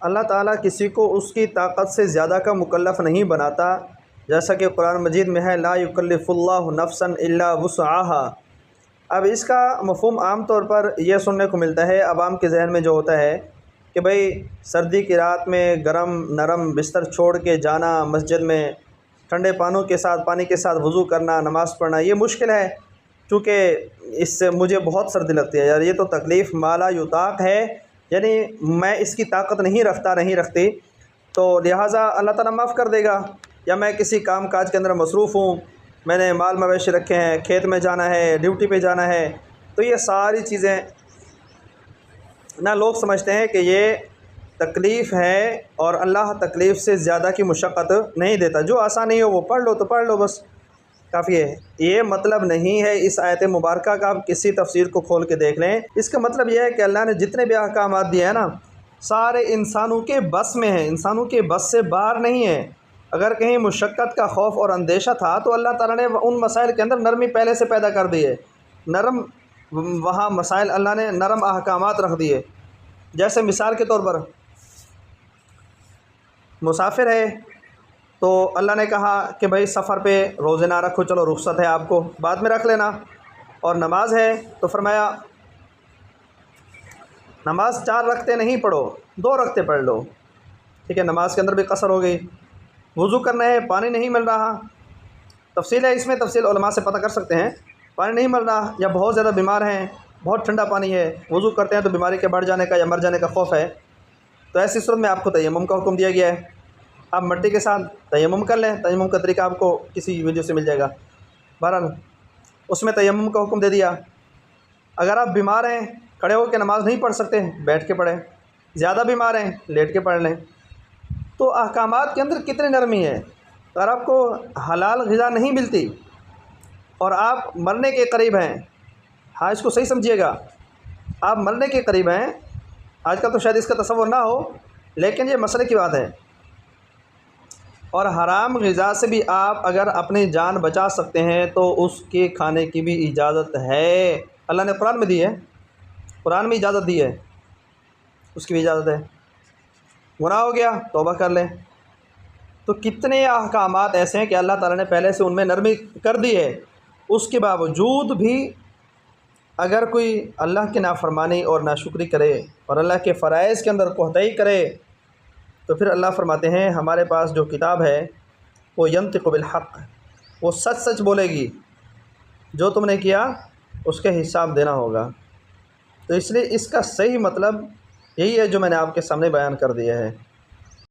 اللہ تعالیٰ کسی کو اس کی طاقت سے زیادہ کا مکلف نہیں بناتا، جیسا کہ قرآن مجید میں ہے لا یکلف اللہ نفسا الا وسعها۔ اب اس کا مفہوم عام طور پر یہ سننے کو ملتا ہے عوام کے ذہن میں جو ہوتا ہے کہ بھئی سردی کی رات میں گرم نرم بستر چھوڑ کے جانا، مسجد میں ٹھنڈے پانی کے ساتھ وضو کرنا، نماز پڑھنا یہ مشکل ہے، چونکہ اس سے مجھے بہت سردی لگتی ہے، یار یہ تو تکلیف مالا یطاق ہے، یعنی میں اس کی طاقت نہیں رکھتی، تو لہٰذا اللہ تعالیٰ معاف کر دے گا۔ یا میں کسی کام کاج کے اندر مصروف ہوں، میں نے مال مویشی رکھے ہیں، کھیت میں جانا ہے، ڈیوٹی پہ جانا ہے، تو یہ ساری چیزیں نہ لوگ سمجھتے ہیں کہ یہ تکلیف ہے، اور اللہ تکلیف سے زیادہ کی مشقت نہیں دیتا، جو آسانی ہو وہ پڑھ لو تو پڑھ لو بس کافی ہے۔ یہ مطلب نہیں ہے اس آیت مبارکہ کا، آپ کسی تفسیر کو کھول کے دیکھ لیں، اس کا مطلب یہ ہے کہ اللہ نے جتنے بھی احکامات دیے ہیں نا سارے انسانوں کے بس میں ہیں، انسانوں کے بس سے باہر نہیں ہیں۔ اگر کہیں مشقت کا خوف اور اندیشہ تھا تو اللہ تعالیٰ نے ان مسائل کے اندر نرمی پہلے سے پیدا کر دی ہے، نرم وہاں مسائل اللہ نے نرم احکامات رکھ دیے۔ جیسے مثال کے طور پر مسافر ہے تو اللہ نے کہا کہ بھائی سفر پہ روزے نہ رکھو، چلو رخصت ہے آپ کو، بعد میں رکھ لینا۔ اور نماز ہے تو فرمایا نماز 4 رکعتیں نہیں پڑھو، 2 رکعتیں پڑھ لو، ٹھیک ہے، نماز کے اندر بھی قصر ہو گئی۔ وضو کرنا ہے، پانی نہیں مل رہا، تفصیل ہے اس میں، تفصیل علماء سے پتہ کر سکتے ہیں، پانی نہیں مل رہا یا بہت زیادہ بیمار ہیں، بہت ٹھنڈا پانی ہے، وضو کرتے ہیں تو بیماری کے بڑھ جانے کا یا مر جانے کا خوف ہے، تو ایسی صورت میں آپ کو تیمم کا حکم دیا گیا ہے۔ آپ مٹی کے ساتھ تیمم کر لیں، تیمم کا طریقہ آپ کو کسی ویڈیو سے مل جائے گا، بہرحال اس میں تیمم کا حکم دے دیا۔ اگر آپ بیمار ہیں، کھڑے ہو کے نماز نہیں پڑھ سکتے، بیٹھ کے پڑھیں، زیادہ بیمار ہیں لیٹ کے پڑھ لیں۔ تو احکامات کے اندر کتنی نرمی ہے۔ اگر آپ کو حلال غذا نہیں ملتی اور آپ مرنے کے قریب ہیں، ہاں اس کو صحیح سمجھیے گا، آپ مرنے کے قریب ہیں، آج کل تو شاید اس کا تصور نہ ہو لیکن یہ مسئلے کی بات ہے، اور حرام غذا سے بھی آپ اگر اپنی جان بچا سکتے ہیں تو اس کے کھانے کی بھی اجازت ہے، اللہ نے قرآن میں دی ہے، قرآن میں اجازت دی ہے، اس کی بھی اجازت ہے۔ گناہ ہو گیا توبہ کر لیں۔ تو کتنے احکامات ایسے ہیں کہ اللہ تعالیٰ نے پہلے سے ان میں نرمی کر دی ہے، اس کے باوجود بھی اگر کوئی اللہ کی نافرمانی اور ناشکری کرے اور اللہ کے فرائض کے اندر کوتاہی کرے تو پھر اللہ فرماتے ہیں ہمارے پاس جو کتاب ہے وہ ینطق بالحق، وہ سچ سچ بولے گی، جو تم نے کیا اس کے حساب دینا ہوگا۔ تو اس لیے اس کا صحیح مطلب یہی ہے جو میں نے آپ کے سامنے بیان کر دیا ہے۔